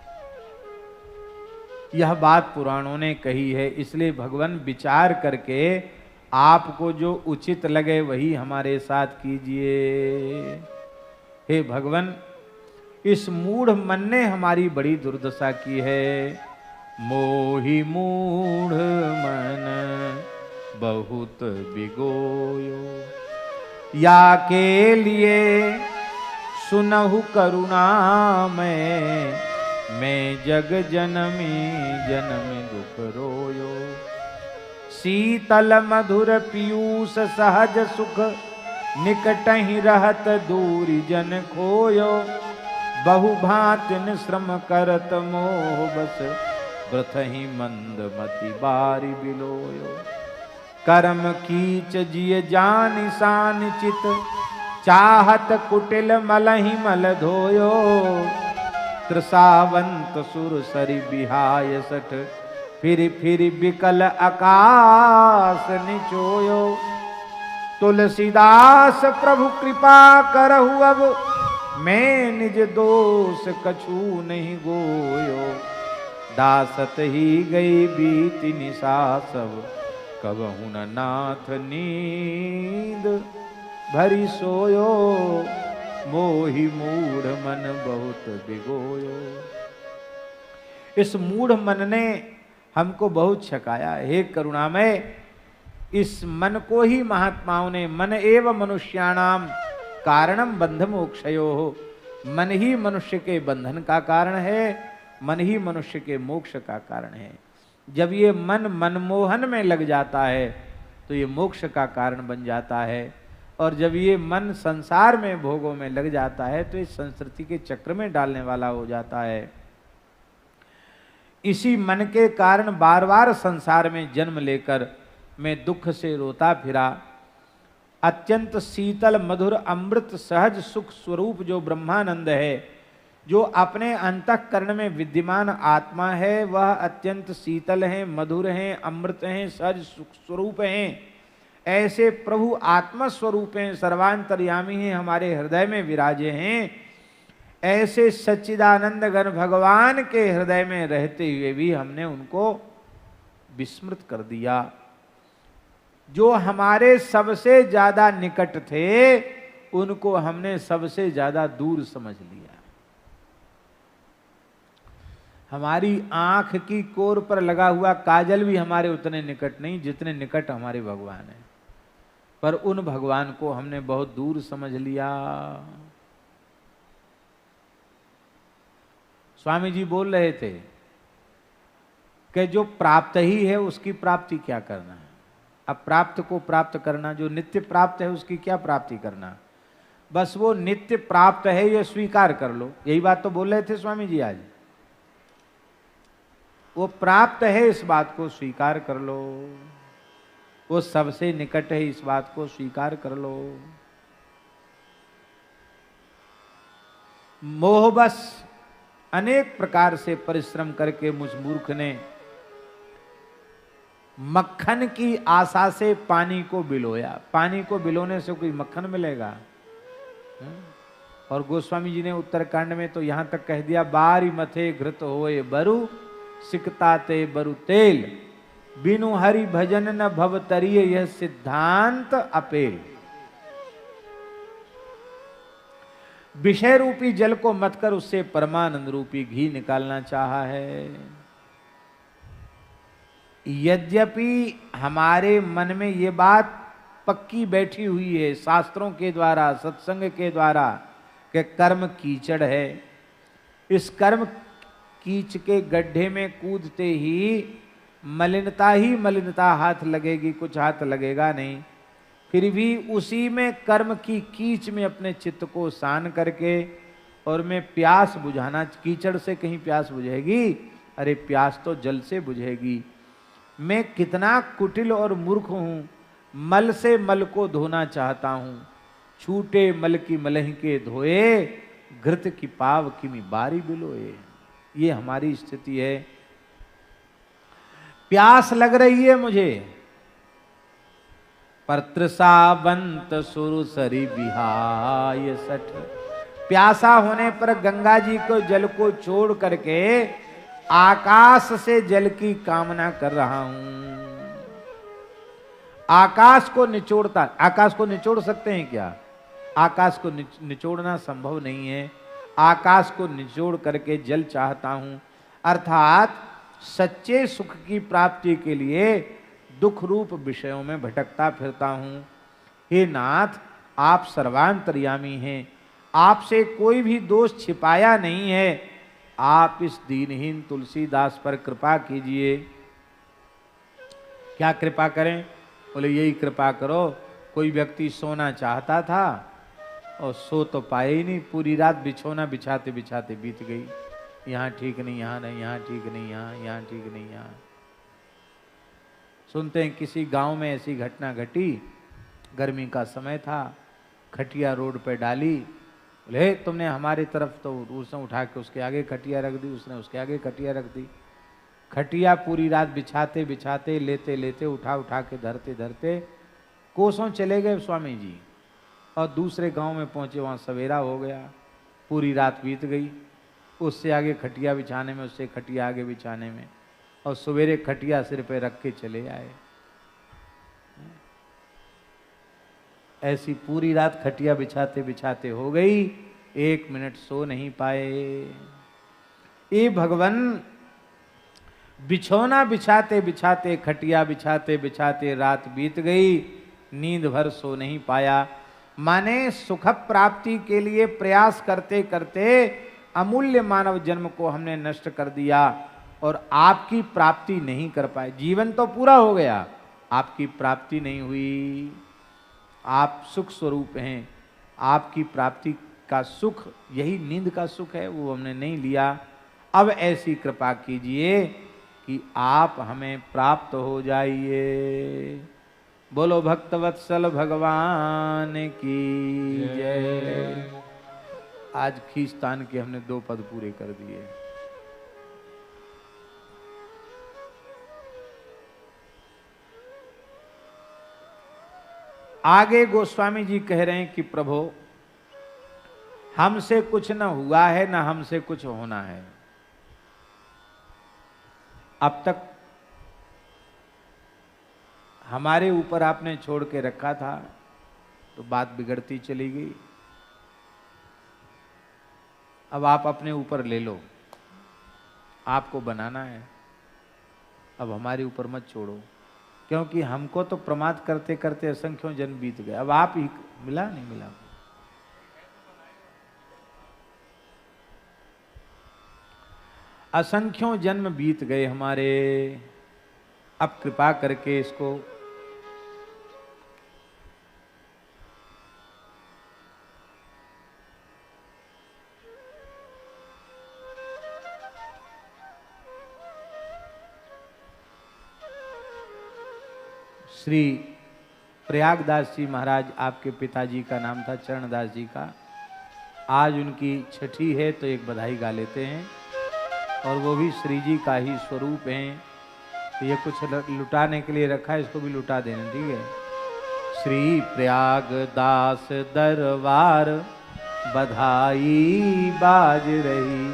यह बात पुराणों ने कही है। इसलिए भगवान विचार करके आपको जो उचित लगे वही हमारे साथ कीजिए। हे भगवान, इस मूढ़ मन ने हमारी बड़ी दुर्दशा की है। मोहि मूढ़ मन बहुत बिगोयो, या के लिए सुनहु करुणा मैं जग जनमी जनमी दुख रोयो। शीतल मधुर पीयूष सहज सुख, निकट ही रहत दूरी जन खोयो। बहु भांति श्रम करत मोह बस, व्रत ही मंद मति बारी बिलोयो। कर्म कीच जिय जान सान चित, चाहत कुटिल मलहि मल धोयो। त्रसावंत सुर सरि बिहाय सठ, फिर बिकल आकाश निचोयो। तुलसीदास प्रभु कृपा करहु अब, मैं निज दोष कछु नहीं गोयो। दासत ही गई बीती निशा सब, कबहु न नाथ नींद भरी सोयो। मोहि मूढ़ मन बहुत बिगोयो। इस मूढ़ मन ने हमको बहुत छकाया। हे करुणामय, इस मन को ही महात्माओं ने, मन एव मनुष्याणाम कारणम बंध मोक्षयो, मन ही मनुष्य के बंधन का कारण है, मन ही मनुष्य के मोक्ष का कारण है। जब ये मन मनमोहन में लग जाता है तो ये मोक्ष का कारण बन जाता है, और जब ये मन संसार में भोगों में लग जाता है तो इस संस्कृति के चक्र में डालने वाला हो जाता है। इसी मन के कारण बार बार संसार में जन्म लेकर मैं दुख से रोता फिरा। अत्यंत शीतल मधुर अमृत सहज सुख स्वरूप जो ब्रह्मानंद है, जो अपने अंतःकरण में विद्यमान आत्मा है, वह अत्यंत शीतल है, मधुर है, अमृत है, सहज सुख स्वरूप हैं। ऐसे प्रभु आत्मा स्वरूप हैं, सर्वांतर्यामी हैं, हमारे हृदय में विराजे हैं। ऐसे सच्चिदानंद घन भगवान के हृदय में रहते हुए भी हमने उनको विस्मृत कर दिया। जो हमारे सबसे ज्यादा निकट थे उनको हमने सबसे ज्यादा दूर समझ लिया। हमारी आंख की कोर पर लगा हुआ काजल भी हमारे उतने निकट नहीं जितने निकट हमारे भगवान हैं, पर उन भगवान को हमने बहुत दूर समझ लिया। स्वामी जी बोल रहे थे कि जो प्राप्त ही है उसकी प्राप्ति क्या करना है। अब प्राप्त को प्राप्त करना, जो नित्य प्राप्त है उसकी क्या प्राप्ति करना, बस वो नित्य प्राप्त है ये स्वीकार कर लो। यही बात तो बोल रहे थे स्वामी जी आज। वो प्राप्त है इस बात को स्वीकार कर लो, वो सबसे निकट है इस बात को स्वीकार कर लो। मोह बस अनेक प्रकार से परिश्रम करके मुझ मूर्ख ने मक्खन की आशा से पानी को बिलोया। पानी को बिलोने से कोई मक्खन मिलेगा? और गोस्वामी जी ने उत्तरकांड में तो यहां तक कह दिया, बारी मथे घृत होए बरु, सिकताते बरु तेल, बिनु हरि भजन न भवतरिय, यह सिद्धांत अपेल। विषय रूपी जल को मत कर उससे परमानंद रूपी घी निकालना चाहा है। यद्यपि हमारे मन में ये बात पक्की बैठी हुई है शास्त्रों के द्वारा, सत्संग के द्वारा, कि कर्म कीचड़ है, इस कर्म कीच के गड्ढे में कूदते ही मलिनता हाथ लगेगी, कुछ हाथ लगेगा नहीं। फिर भी उसी में कर्म की कीच में अपने चित्त को सान करके और मैं प्यास बुझाना, कीचड़ से कहीं प्यास बुझेगी? अरे प्यास तो जल से बुझेगी। मैं कितना कुटिल और मूर्ख हूं, मल से मल को धोना चाहता हूं, छूटे मल की मलह के धोए, घृत की पाव किमी बारी बिलोए। ये हमारी स्थिति है। प्यास लग रही है मुझे, पर तृषावंत सुरसरी बिहाय सठ, प्यासा होने पर गंगा जी को जल को छोड़ करके आकाश से जल की कामना कर रहा हूं। आकाश को निचोड़ता, आकाश को निचोड़ सकते हैं क्या? आकाश को निचोड़ना संभव नहीं है। आकाश को निचोड़ करके जल चाहता हूं, अर्थात सच्चे सुख की प्राप्ति के लिए दुख रूप विषयों में भटकता फिरता हूं। हे नाथ, आप सर्वांतर्यामी हैं, आपसे कोई भी दोष छिपाया नहीं है। आप इस दीनहीन तुलसीदास पर कृपा कीजिए। क्या कृपा करें? बोले यही कृपा करो, कोई व्यक्ति सोना चाहता था और सो तो पाए ही नहीं, पूरी रात बिछोना बिछाते बिछाते बीत गई। यहाँ ठीक नहीं, यहाँ नहीं, यहाँ ठीक नहीं, यहाँ ठीक नहीं, यहाँ। सुनते हैं किसी गांव में ऐसी घटना घटी, गर्मी का समय था, खटिया रोड पे डाली, बोले तुमने हमारी तरफ, तो उसने उठा के उसके आगे खटिया रख दी, उसने उसके आगे खटिया रख दी। खटिया पूरी रात बिछाते बिछाते, लेते लेते, उठा के धरते धरते कोसों चले गए स्वामी जी, और दूसरे गांव में पहुंचे, वहां सवेरा हो गया, पूरी रात बीत गई। उससे आगे खटिया बिछाने में, उससे खटिया आगे बिछाने में, और सवेरे खटिया सिर पे रख के चले आए। ऐसी पूरी रात खटिया बिछाते बिछाते हो गई, 1 मिनट सो नहीं पाए। ये भगवान, बिछौना बिछाते बिछाते, खटिया बिछाते बिछाते रात बीत गई, नींद भर सो नहीं पाया। माने सुख प्राप्ति के लिए प्रयास करते करते अमूल्य मानव जन्म को हमने नष्ट कर दिया और आपकी प्राप्ति नहीं कर पाए। जीवन तो पूरा हो गया, आपकी प्राप्ति नहीं हुई। आप सुख स्वरूप हैं, आपकी प्राप्ति का सुख, यही नींद का सुख है, वो हमने नहीं लिया। अब ऐसी कृपा कीजिए कि आप हमें प्राप्त हो जाइए। बोलो भक्तवत्सल भगवान की जय। आज खींचतान के हमने 2 पद पूरे कर दिए। आगे गोस्वामी जी कह रहे हैं कि प्रभु, हमसे कुछ न हुआ है, न हमसे कुछ होना है। अब तक हमारे ऊपर आपने छोड़ के रखा था, तो बात बिगड़ती चली गई। अब आप अपने ऊपर ले लो, आपको बनाना है, अब हमारे ऊपर मत छोड़ो, क्योंकि हमको तो प्रमाद करते करते असंख्यों जन्म बीत गए। अब आप ही, मिला नहीं मिला, असंख्यों जन्म बीत गए हमारे। अब कृपा करके इसको श्री प्रयागदास जी महाराज, आपके पिताजी का नाम था चरणदास जी का, आज उनकी छठी है, तो एक बधाई गा लेते हैं। और वो भी श्री जी का ही स्वरूप हैं। तो ये कुछ लुटाने के लिए रखा है, इसको भी लुटा देना, ठीक है। श्री प्रयागदास दरबार बधाई बाज रही,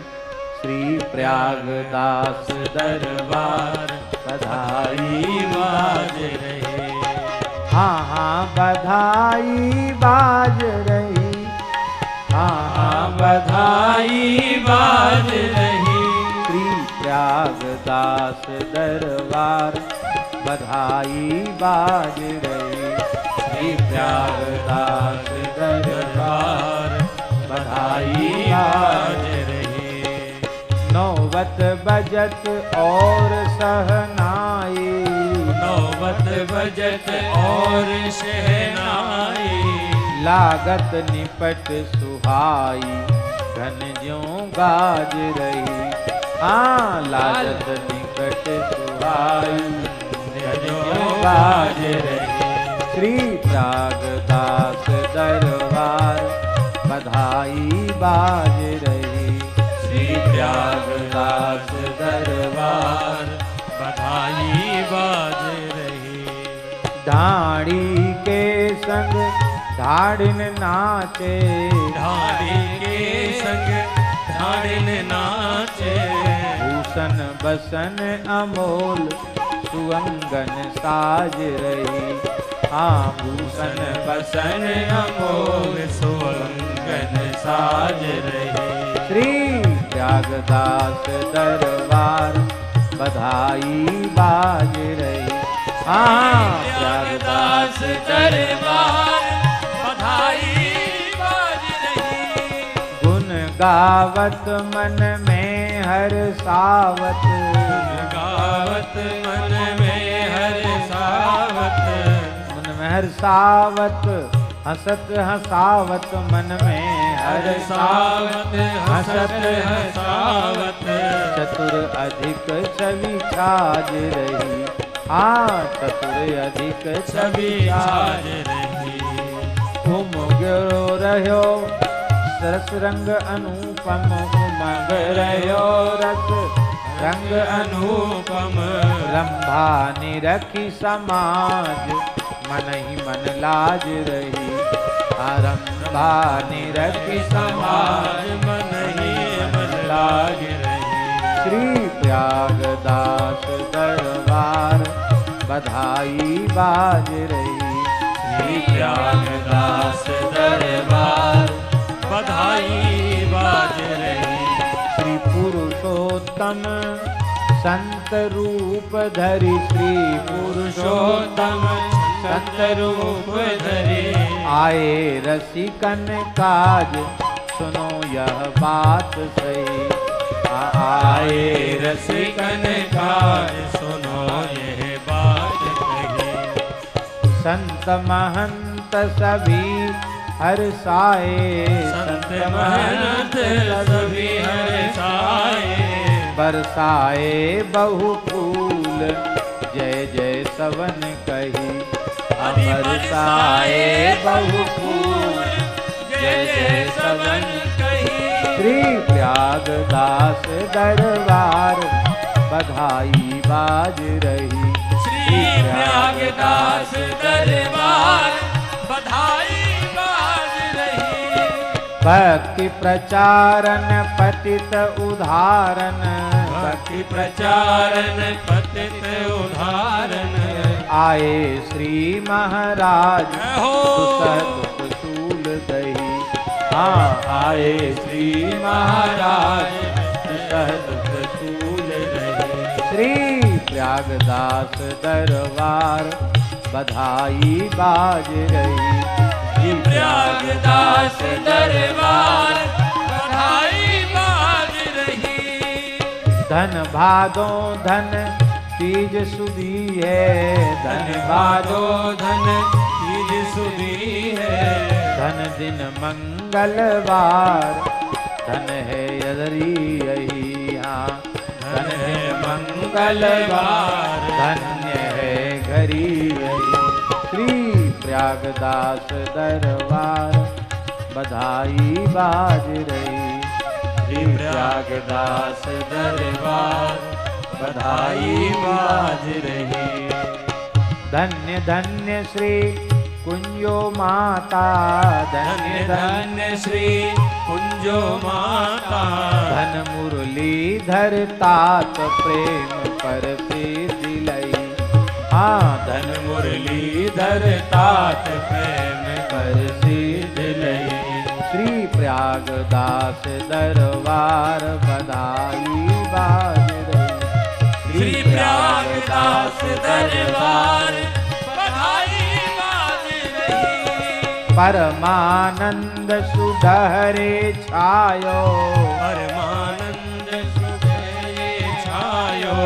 श्री प्रयागदास दरबार बधाई बाज रही। हाँ हाँ बधाई बाज रही, हाँ हाँ बधाई बाज रही। श्री प्रयागदास दरबार बधाई बाज रही, श्री प्रयागदास दरबार बधाई बाज रही। नौबत बजत और सहनाई, नौबत बजत और शहनाई, लागत निपट सुहाई घन ज्यों गाज रही। हाँ लागत निपट सुहाई घन ज्यों गाज रही। श्री प्रयागदास दरबार बधाई बाज रही, श्री प्रयागदास दरबार बधाई बाज रही। ढाड़ी के संग ढाड़िन नाचे, ढाड़ी के संग ढाड़िन नाचे, भूषण बसन अमोल सुअंगन साज रही। हाँ भूषण बसन अमोल सुअंगन साज रही। श्री प्रयागदास दरबार बधाई बाज रही। हाँ प्रयागदास दरबार बधाई बाज रही। गुण गावत मन में हर सावत, गावत मन में हर सावत, मन में हर सावत, हसत हसावत मन में हर सावत, हसत हसावत, चतुर अधिक छवि छाज रही। हाँ चतुर अधिक छवि छाज रही। तुम गिरो रहो सरस रंग अनुपम, उमंग रहो रस रंग अनुपम। रंभा निरखी समाज मन ही मन लाज रही। रंभा निरखी समाज मन ही मन लाज रही। श्री प्रयागदास दरबार बधाई बाज रही, श्री प्रयागदास दरबार बधाई बाज रही। श्री पुरुषोत्तम संत रूप धरी, श्री पुरुषोत्तम संत रूप धरे, आए रसिकन काज सुनो यह बात सही। आए रसिकन काज सुनो यह बात कही। संत महंत सभी हर्षाए, संत महंत सभी हर्षाए, बरसाए बहु फूल जय जय सवन कही। बरसाए बहु फूल जय जय सवन कही। श्री प्रयागदास दरबार बधाई बाज रही, श्री प्रयागदास दरबार बधाई बाज रही। भक्ति प्रचारन पतित उदाहरण, भक्ति प्रचारन पतित उदाहरण, आए श्री महाराज हो सुसत सूल दही। हाँ आए श्री महाराज सुसत सूल दही। श्री प्रयागदास दरबार बधाई बाज रही, श्री प्रयागदास दरबार बधाई बाज रही। धन भादो धन तीज सुदी है, धन भादो धन तीज सुदी है, धन दिन मंगलवार धन है यदरी यही। हाँ धन है मंगलवार धन्य है घरी यही। श्री प्रयागदास दरबार बधाई बाज रही, श्री प्रयागदास दरबार बधाई बाज रही। धन्य धन्य श्री कुंजो माता, धन्य धन्य श्री कुंजो माता, धन मुरलीधर तात प्रेम पर दिलई। हाँ, धन मुरलीधर तात प्रेम पर दिलई। श्री प्रयागदास दरबार बधाई बाज रही। श्री प्रयागदास दरबार बधाई बाज रही। परमानंद सुधरे छायो, परमानंद सुधरे छायो,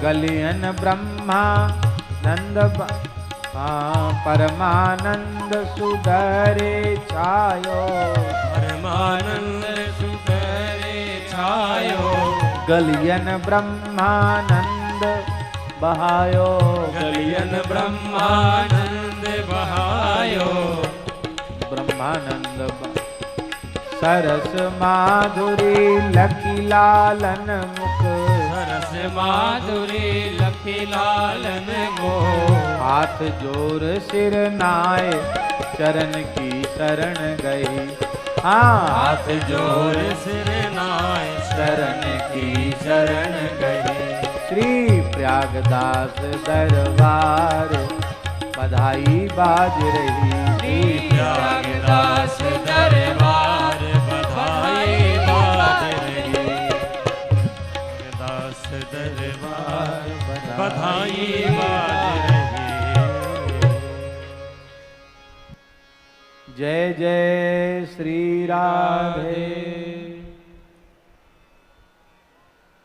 गलियन ब्रह्मानंद परमानंद सुधरे छायो, परमानंद सुधरे छायो, गलियन ब्रह्मानंद बहायो, गलियन ब्रह्मानंद बहायो, ब्रह्मानंद सरस माधुरी लखी लालन मुख, सरस माधुरी लखी लालन गो, हाथ जोर सिर नाय चरण की शरण गई। हाँ, हाथ जोर सिर नाय शरण की शरण गई। श्री प्रयागदास दरबार बधाई बाज रही। श्री प्रयागदास दरबार बधाई बाज रही। प्रयागदास दरबार बधाई बाज रही। जय जय श्री राधे।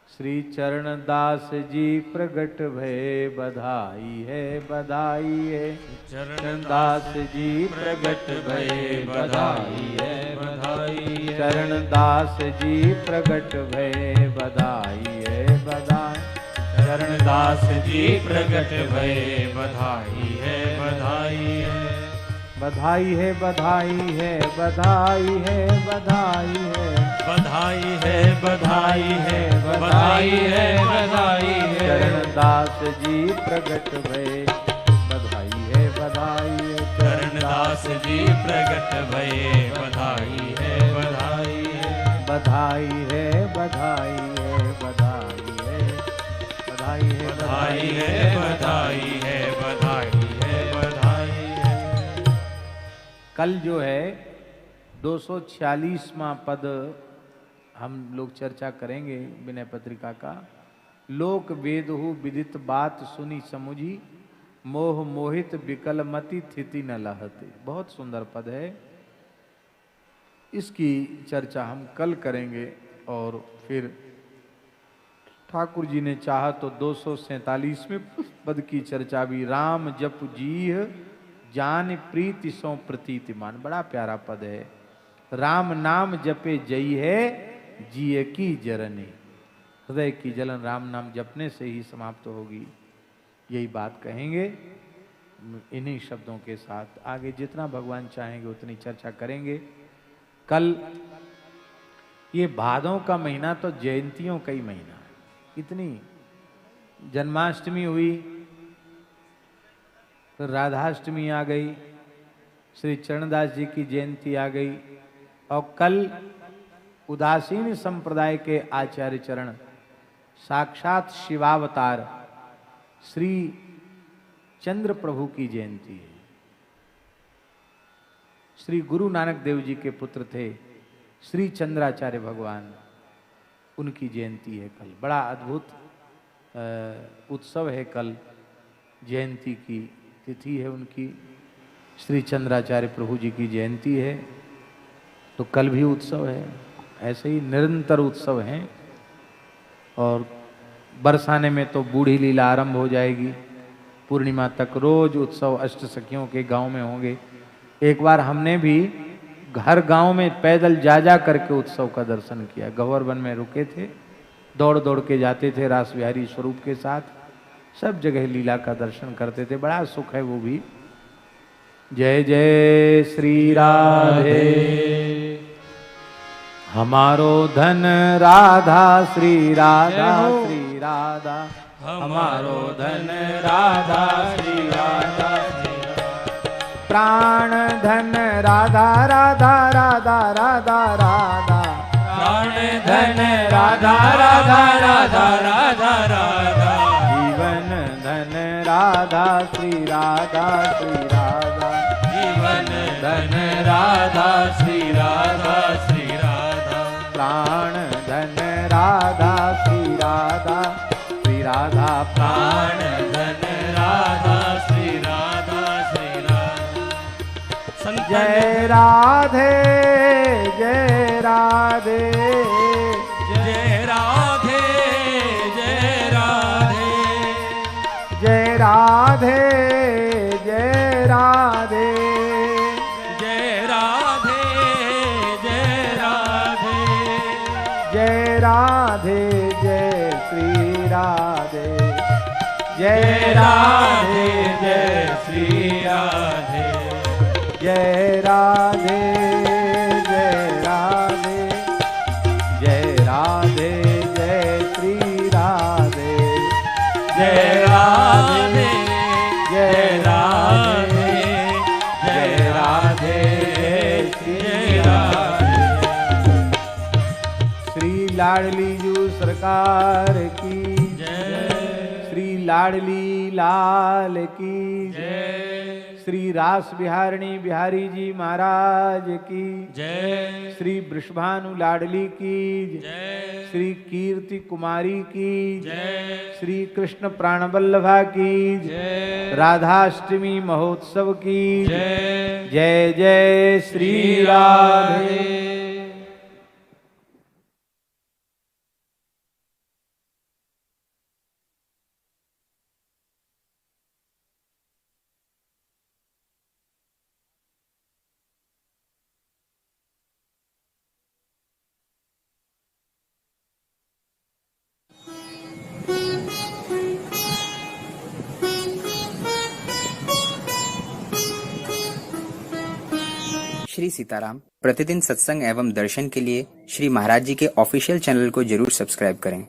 श्री चरणदास जी प्रगट भय बधाई है बधाई है। चरणदास जी प्रगट भय बधाई है बधाई है। चरणदास जी प्रगट भय बधाई है बधाई। चरणदास जी प्रगट भय बधाई है बधाई है। बधाई है बधाई है बधाई है बधाई है। बधाई है बधाई है बधाई है बधाई है। चरणदास जी प्रगट भय बधाई है बधाई है। चरणदास जी प्रगट भय बधाई है बधाई है। बधाई है बधाई है बधाई है। बधाई है बधाई है बधाई है बधाई है बधाई है। कल जो है 246वां पद हम लोग चर्चा करेंगे विनय पत्रिका का। लोक वेदहु विदित बात सुनी समुझी, मोह मोहित विकल मति थिति न लहते। बहुत सुंदर पद है, इसकी चर्चा हम कल करेंगे। और फिर ठाकुर जी ने चाहा तो 247वें पद की चर्चा भी। राम जप जीह जान प्रीति सो प्रतीतिमान। बड़ा प्यारा पद है। राम नाम जपे जई है जिय की जरने। हृदय की जलन राम नाम जपने से ही समाप्त होगी, यही बात कहेंगे। इन्हीं शब्दों के साथ आगे जितना भगवान चाहेंगे उतनी चर्चा करेंगे। कल ये भादों का महीना तो जयंतियों का ही महीना है। इतनी जन्माष्टमी हुई, फिर राधाष्टमी आ गई, श्री चरणदास जी की जयंती आ गई, और कल उदासीन संप्रदाय के आचार्य चरण साक्षात शिवावतार श्री चंद्र प्रभु की जयंती है। श्री गुरु नानक देव जी के पुत्र थे श्री चंद्राचार्य भगवान, उनकी जयंती है कल। बड़ा अद्भुत उत्सव है। कल जयंती की तिथि है उनकी। श्री चंद्राचार्य प्रभु जी की जयंती है, तो कल भी उत्सव है। ऐसे ही निरंतर उत्सव हैं। और बरसाने में तो बूढ़ी लीला आरंभ हो जाएगी। पूर्णिमा तक रोज उत्सव अष्ट सखियों के गांव में होंगे। एक बार हमने भी हर गांव में पैदल जा जा करके उत्सव का दर्शन किया। गवर्वन में रुके थे, दौड़ दौड़ के जाते थे रास बिहारी स्वरूप के साथ। सब जगह लीला का दर्शन करते थे। बड़ा सुख है वो भी। जय जय श्री राधे। हमारो धन राधा श्री राधा श्री राधा, हमारो धन राधा श्री राधा, प्राण धन राधा राधा राधा राधा राधा, प्राण धन राधा राधा राधा राधा राधा, जीवन धन राधा श्री राधा श्री राधा, जीवन धन राधा श्री राधा श्री राधा, प्राण धन राधा श्री राधा श्री राधा, प्राण धन राधा श्री राधा श्री राधा। जय राधे जय राधे, जय राधे जय राधे, जय राधे जय राधे, जय राधे जय राधे, जय राधे जय श्री राधे, जय राधे जय श्री राधे, जय राधे जय राधे, जय राधे जय श्री राधे, जय राधे जय राधे, जय राधे श्री राधे। श्री लाडली जू सरकार की जय, श्री लाडली लाल की जय, श्री रास बिहारिणी बिहारी जी महाराज की जय, श्री वृषभानु लाडली की जय, श्री कीर्ति कुमारी की जय, श्री कृष्ण प्राणवल्लभा की जय, राधाष्टमी महोत्सव की जय, जय जय श्री राधे। श्री सीताराम प्रतिदिन सत्संग एवं दर्शन के लिए श्री महाराज जी के ऑफिशियल चैनल को जरूर सब्सक्राइब करें।